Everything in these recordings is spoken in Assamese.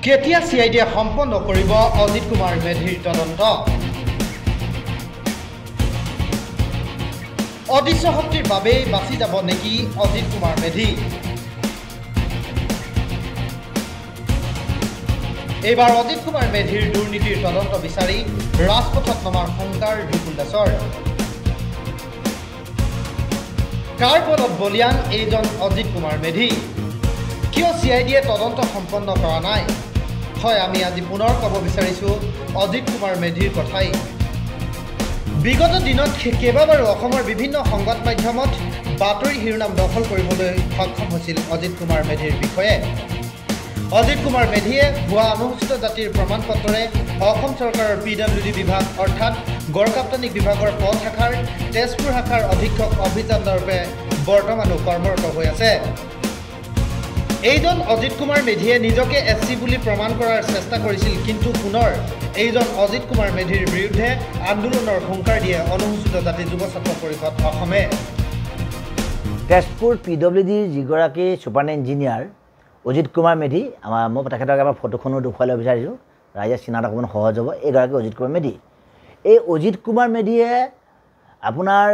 কেতিয়া সিআইডিয়ে সম্পন্ন কৰিব অজিত কুমাৰ মেধিৰ তদন্ত অদৃশ্য শক্তিৰ বাবে বাছি যাব নেকি অজিত কুমাৰ মেধি এইবাৰ অজিত কুমাৰ মেধিৰ দুৰ্নীতিৰ তদন্ত বিচাৰি ৰাজপথত নমাৰ শংকাৰ বিপুল দাসৰ কাৰ বলত বলিয়ান এইজন অজিত কুমাৰ মেধি কিয় সিআইডিয়ে তদন্ত সম্পন্ন কৰা নাই হয় আমি আজি পুনৰ ক'ব বিচাৰিছো অজিত কুমাৰ মেধিৰ কথাই বিগত দিনত কেইবাবাৰো অসমৰ বিভিন্ন সংবাদ মাধ্যমত বাতৰি শিৰোনাম দখল কৰিবলৈ সক্ষম হৈছিল অজিত কুমাৰ মেধিৰ বিষয়ে অজিত কুমাৰ মেধিয়ে ভুৱা অনুসূচিত জাতিৰ প্ৰমাণপত্ৰৰে অসম চৰকাৰৰ পিডব্লিউডি বিভাগ অৰ্থাৎ গড়কাপ্তানিক বিভাগৰ পথ শাখাৰ তেজপুৰ শাখাৰ অধীক্ষক অভিযানৰূপে বৰ্তমানো কৰ্মৰত হৈ আছে এইজন অজিত কুমাৰ মেধিয়ে নিজকে এসসি বুলি প্ৰমাণ কৰাৰ চেষ্টা কৰিছিল কিন্তু পুনৰ এইজন অজিত কুমাৰ মেধিৰ বিৰুদ্ধে আন্দোলনৰ হুংকাৰ দিয়ে অনুসূচিত জাতি যুৱ ছাত্ৰ পৰিষদ অসমে তেজপুৰ পিডব্লিউডিৰ যিগৰাকী ছুপাৰ ইঞ্জিনিয়াৰ অজিত কুমাৰ মেধি মই তেখেতক এবাৰ ফটোখনো দেখুৱাবলৈ বিচাৰিছোঁ ৰাইজে চিনাত অকণমান সহজ হ'ব এইগৰাকী অজিত কুমাৰ মেধি এই অজিত কুমাৰ মেধিয়ে আপোনাৰ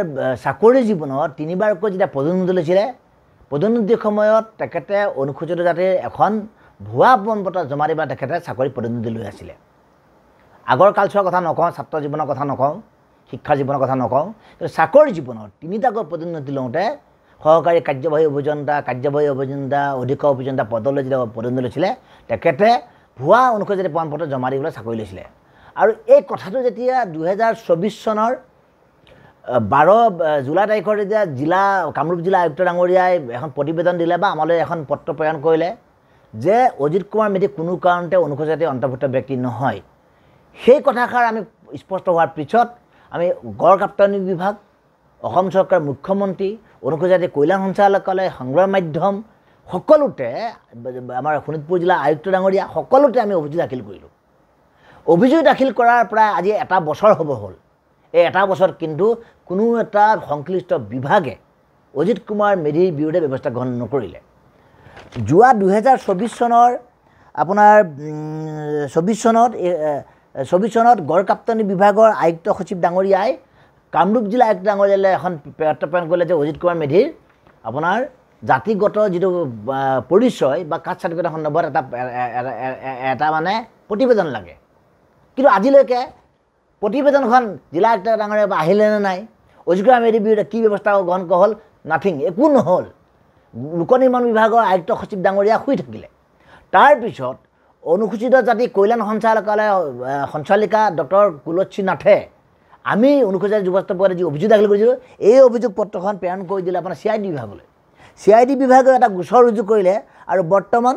চাকৰি জীৱনত তিনিবাৰকৈ যেতিয়া পদোন্নতি লৈছিলে পদোন্নতিৰ সময়ত তেখেতে অনুসূচিত জাতিৰ এখন ভুৱা প্ৰমাণপত্ৰ জমা দিবলৈ তেখেতে চাকৰি পদোন্নতি লৈ আছিলে আগৰ কালচোৱাৰ কথা নকওঁ ছাত্ৰ জীৱনৰ কথা নকওঁ শিক্ষাৰ জীৱনৰ কথা নকওঁ কিন্তু চাকৰি জীৱনত তিনিটাকৈ পদোন্নতি লওঁতে সহকাৰী কাৰ্যবাহী অভিযন্তা অধীক্ষক অভিযন্তা পদলৈ যেতিয়া পদোন্নতি লৈছিলে তেখেতে ভুৱা অনুসূচিত জাতি প্ৰমাণপত্ৰ জমা দিবলৈ চাকৰি লৈছিলে আৰু এই কথাটো যেতিয়া 2024 চনৰ 12 জুলাই তাৰিখৰ যেতিয়া কামৰূপ জিলা আয়ুক্ত ডাঙৰীয়াই এখন প্ৰতিবেদন দিলে বা আমালৈ এখন পত্ৰ প্ৰেৰণ কৰিলে যে অজিত কুমাৰ মেধি কোনো কাৰণতে অনুসূচিত জাতিৰ অন্তৰ্ভুক্ত ব্যক্তি নহয় সেই কথাষাৰ আমি স্পষ্ট হোৱাৰ পিছত আমি গড়কাপ্তানিক বিভাগ অসম চৰকাৰৰ মুখ্যমন্ত্ৰী অনুসূচিত জাতি কল্যাণ সঞ্চালকালয় সংবাদ মাধ্যম সকলোতে আমাৰ শোণিতপুৰ জিলা আয়ুক্ত ডাঙৰীয়া সকলোতে আমি অভিযোগ দাখিল কৰিলোঁ অভিযোগ দাখিল কৰাৰ প্ৰায় আজি এটা বছৰ হ'ব হ'ল এই এটা বছৰত কিন্তু কোনো এটা সংশ্লিষ্ট বিভাগে অজিত কুমাৰ মেধিৰ বিৰুদ্ধে ব্যৱস্থা গ্ৰহণ নকৰিলে যোৱা 2024 চনৰ আপোনাৰ 24 চনত গড়কাপ্তানি বিভাগৰ আয়ুক্ত সচিব ডাঙৰীয়াই কামৰূপ জিলা আয়ুক্ত ডাঙৰীয়ালৈ এখন পত্ৰ প্ৰেৰণ কৰিলে যে অজিত কুমাৰ মেধিৰ আপোনাৰ জাতিগত যিটো পৰিচয় বা কাষ্ট চাৰ্টিফিকেটৰ সন্দৰ্ভত এটা মানে প্ৰতিবেদন লাগে কিন্তু আজিলৈকে প্ৰতিবেদনখন জিলা আয়ুক্ত ডাঙৰীয়া আহিলে নে নাই অজিত কুমাৰ মেধিৰ বিৰুদ্ধে কি ব্যৱস্থা গ্ৰহণ কৰা হ'ল নাথিং একো নহ'ল লোক নিৰ্মাণ বিভাগৰ আয়ুক্ত সচিব ডাঙৰীয়া শুই থাকিলে তাৰপিছত অনুসূচিত জাতি কল্যাণ সঞ্চালকালয়ৰ সঞ্চালিকা ডক্টৰ কুলচ্চী নাথে আমি অনুসূচিত যুৱ ছাত্ৰ পৰিষদে যি অভিযোগ দাখিল কৰিছিলোঁ এই অভিযোগ পত্ৰখন প্ৰেৰণ কৰি দিলে আপোনাৰ CID বিভাগলৈ CID বিভাগে এটা গোচৰ ৰুজু কৰিলে আৰু বৰ্তমান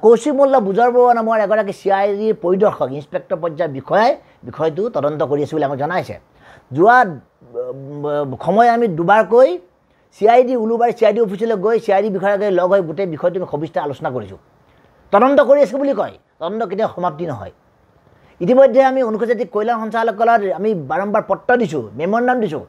কৌশিক মল্ল বুজৰ বৰুৱা নামৰ এগৰাকী CID পৰিদৰ্শক ইন্সপেক্টৰ পৰ্যায়ৰ বিষয়াই বিষয়টো তদন্ত কৰি আছে বুলি আমাক জনাইছে যোৱা সময় আমি দুবাৰকৈ CID উলুবাৰী CID অফিচলৈ গৈ CID বিষয়াকে লগ হৈ গোটেই বিষয়টো আমি সবিস্তাৰে আলোচনা কৰিছোঁ তদন্ত কৰি আছে বুলি কয় তদন্ত কেতিয়াও সমাপ্তি নহয় ইতিমধ্যে আমি অনুসূচিত জাতি কল্যাণ সঞ্চালকালয়ত আমি বাৰম্বাৰ পত্ৰ দিছোঁ মেমৰেণ্ডাম দিছোঁ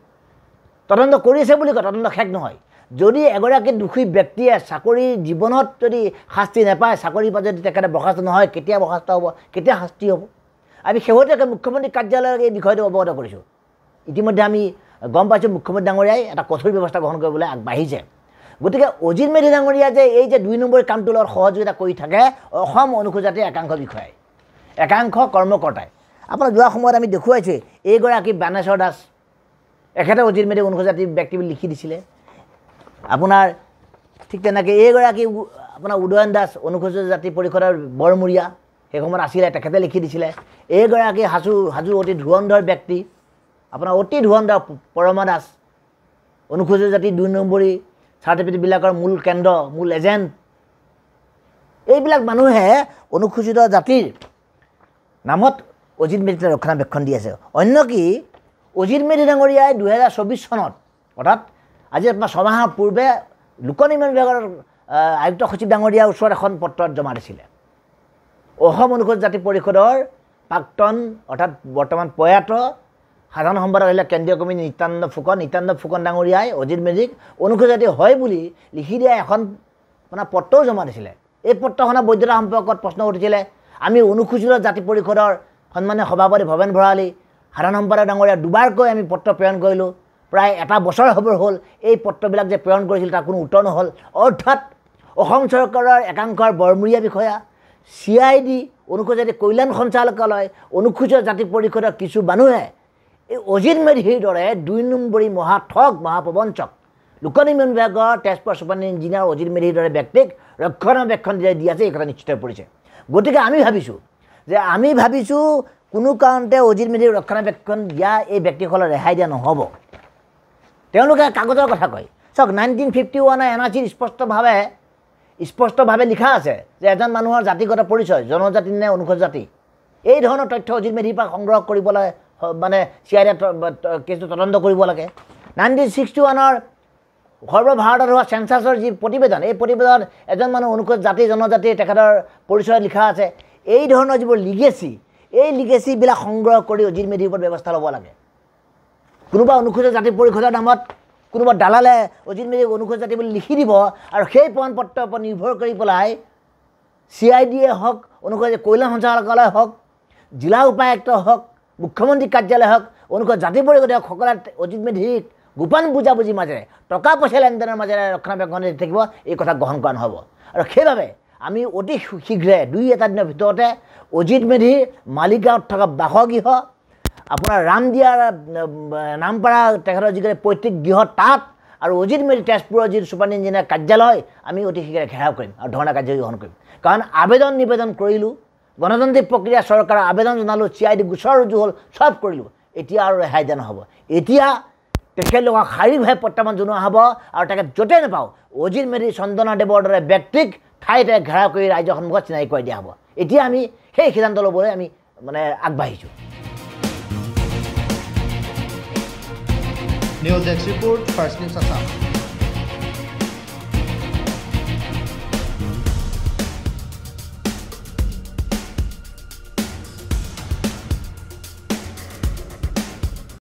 তদন্ত কৰি আছে বুলি কয় তদন্ত শেষ নহয় যদি এগৰাকী দোষী ব্যক্তিয়ে চাকৰি জীৱনত যদি শাস্তি নাপায় চাকৰিৰ পৰা যদি তেখেতে বৰ্খাস্ত নহয় কেতিয়া বৰ্খাস্ত হ'ব কেতিয়া শাস্তি হ'ব আমি শেহতীয়াকৈ মুখ্যমন্ত্ৰী কাৰ্যালয়ক এই বিষয়টো অৱগত কৰিছোঁ ইতিমধ্যে আমি গম পাইছোঁ মুখ্যমন্ত্ৰী ডাঙৰীয়াই এটা কঠোৰ ব্যৱস্থা গ্ৰহণ কৰিবলৈ আগবাঢ়িছে গতিকে অজিত মেধি ডাঙৰীয়া যে এই যে 2 নম্বৰ কামটোৰ লগত সহযোগিতা কৰি থাকে অসম অনুসূচিত জাতিৰ একাংশ বিষয়াই একাংশ কৰ্মকৰ্তাই আপোনাৰ যোৱা সময়ত আমি দেখুৱাইছোঁ এইগৰাকী বানেশ্বৰ দাস এখেতে অজিত মেধি অনুসূচিত জাতিৰ ব্যক্তি বুলি লিখি দিছিলে আপোনাৰ ঠিক তেনেকৈ এইগৰাকী আপোনাৰ উদয়ন দাস অনুসূচিত জাতি পৰিষদৰ বৰমূৰীয়া সেই সময়ত আছিলে তেখেতে লিখি দিছিলে এইগৰাকী হাজোৰ অতি ধুৰন্ধৰ ব্যক্তি আপোনাৰ অতি ধুৰন্ধৰ পৰমা দাস অনুসূচিত জাতি 2 নম্বৰী চাৰ্টিফিকেটবিলাকৰ মূল কেন্দ্ৰ মূল এজেণ্ট এইবিলাক মানুহে অনুসূচিত জাতিৰ নামত অজিত মেধিক ৰক্ষণাবেক্ষণ দি আছে অন্য কি অজিত মেধি ডাঙৰীয়াই 2024 চনত অৰ্থাৎ আজি আপোনাৰ 6 মাহৰ পূৰ্বে লোক নিৰ্মাণ বিভাগৰ আয়ুক্ত সচিব ডাঙৰীয়াৰ ওচৰত এখন পত্ৰ জমা দিছিলে অসম অনুসূচিত জাতি পৰিষদৰ প্ৰাক্তন অৰ্থাৎ বৰ্তমান প্ৰয়াত সাধাৰণ সম্পাদক আহিলে কেন্দ্ৰীয় কমিটি নিত্যানন্দ ফুকন ডাঙৰীয়াই অজিত মেধিক অনুসূচিত জাতি হয় বুলি লিখি দিয়া এখন মানে পত্ৰও জমা দিছিলে এই পত্ৰখনৰ বৈধতা সম্পৰ্কত প্ৰশ্ন উঠিছিলে আমি অনুসূচিত জাতি পৰিষদৰ সন্মানীয় সভাপতি ভৱেন ভৰালী সাধাৰণ সম্পাদক ডাঙৰীয়া দুবাৰকৈ আমি পত্ৰ প্ৰেৰণ কৰিলোঁ প্ৰায় এটা বছৰ হ'ব হ'ল এই পত্ৰবিলাক যে প্ৰেৰণ কৰিছিল তাৰ কোনো উত্তৰ নহ'ল অৰ্থাৎ অসম চৰকাৰৰ একাংশৰ বৰমূৰীয়া বিষয়া CID অনুসূচিত জাতি কল্যাণ সঞ্চালকালয় অনুসূচিত জাতি পৰিষদৰ কিছু মানুহে এই অজিত মেধিৰ দৰে 2 নম্বৰী মহাঠগ মহাপ্ৰবঞ্চক লোকনিৰ্মাণ বিভাগৰ তেজপুৰ ছুপাৰিণ্টেণ্ডেণ্ট ইঞ্জিনিয়াৰ অজিত মেধিৰ দৰে ব্যক্তিক ৰক্ষণাবেক্ষণ দি আছে এই কথা নিশ্চিত পৰিছে গতিকে আমি ভাবিছোঁ কোনো কাৰণতে অজিত মেধিৰ ৰক্ষণাবেক্ষণ দিয়া এই ব্যক্তিসকলৰ ৰেহাই দিয়া নহ'ব তেওঁলোকে কাগজৰ কথা কয় চাওক 1951 এনআৰচিত স্পষ্টভাৱে লিখা আছে যে এজন মানুহৰ জাতিগত পৰিচয় জনজাতি নে অনুসূচিত জাতি এই ধৰণৰ তথ্য অজিত মেধিৰ পৰা সংগ্ৰহ কৰিবলৈ মানে CID কেছটো তদন্ত কৰিব লাগে 1961 সৰ্বভাৰতত হোৱা চেঞ্চাছৰ যি প্ৰতিবেদন এই প্ৰতিবেদন এজন মানুহ অনুসূচিত জাতি জনজাতি তেখেতৰ পৰিচয় লিখা আছে এই ধৰণৰ যিবোৰ এই লিগেচিবিলাক সংগ্ৰহ কৰি অজিত মেধিৰ ওপৰত ব্যৱস্থা ল'ব লাগে কোনোবা অনুসূচিত জাতি পৰিষদৰ নামত কোনোবা দালালে অজিত মেধিক অনুসূচিত জাতি বুলি লিখি দিব আৰু সেই প্ৰমাণ পত্ৰৰ ওপৰত নিৰ্ভৰ কৰি পেলাই CID হওক অনুসূচিত কল্যাণ সঞ্চালকালয় হওক জিলা উপায়ুক্ত হওক মুখ্যমন্ত্ৰী কাৰ্যালয় হওক অনুসূচিত জাতি পৰিষদে হওক সকলোৱে অজিত মেধিক গোপন বুজাবুজিৰ মাজেৰে টকা পইচা লেনদেনৰ মাজেৰে ৰক্ষণাবেক্ষণ দি থাকিব এই কথা গ্ৰহণ কৰা নহ'ব আৰু সেইবাবে আমি অতি শীঘ্ৰে 2-3 দিনৰ ভিতৰতে অজিত মেধিৰ মালিগাঁৱত থকা বাসগৃহ আপোনাৰ ৰামদিয়াৰ নামপাৰা তেখেতৰ যিখিনি পৈতৃক গৃহ তাত আৰু অজিত মেধি তেজপুৰৰ যি ছুপাৰিণ্টেণ্ডেণ্ট ইঞ্জিনিয়াৰ কাৰ্যালয় আমি অতি শীঘ্ৰে ঘেৰাও কৰিম আৰু ধৰ্ণা কাৰ্যসূচী গ্ৰহণ কৰিম কাৰণ নিবেদন কৰিলোঁ গণতান্ত্ৰিক প্ৰক্ৰিয়া চৰকাৰৰ আবেদন জনালোঁ CID গোচৰ ৰুজু হ'ল চব কৰিলোঁ এতিয়া আৰু ৰেহাই দিয়া নহ'ব এতিয়া তেখেতলোকক শাৰীৰিকভাৱে প্ৰত্যাহ্বান জনোৱা হ'ব আৰু তেখেত য'তে নাপাওঁ অজিত মেধি চন্দনা দেৱৰ দৰে ব্যক্তিক ঠাইতে ঘেৰাও কৰি ৰাইজৰ সন্মুখত চিনাকি কৰি দিয়া হ'ব এতিয়া আমি সেই সিদ্ধান্ত ল'বলৈ আমি মানে আগবাঢ়িছোঁ news desk report first news Assam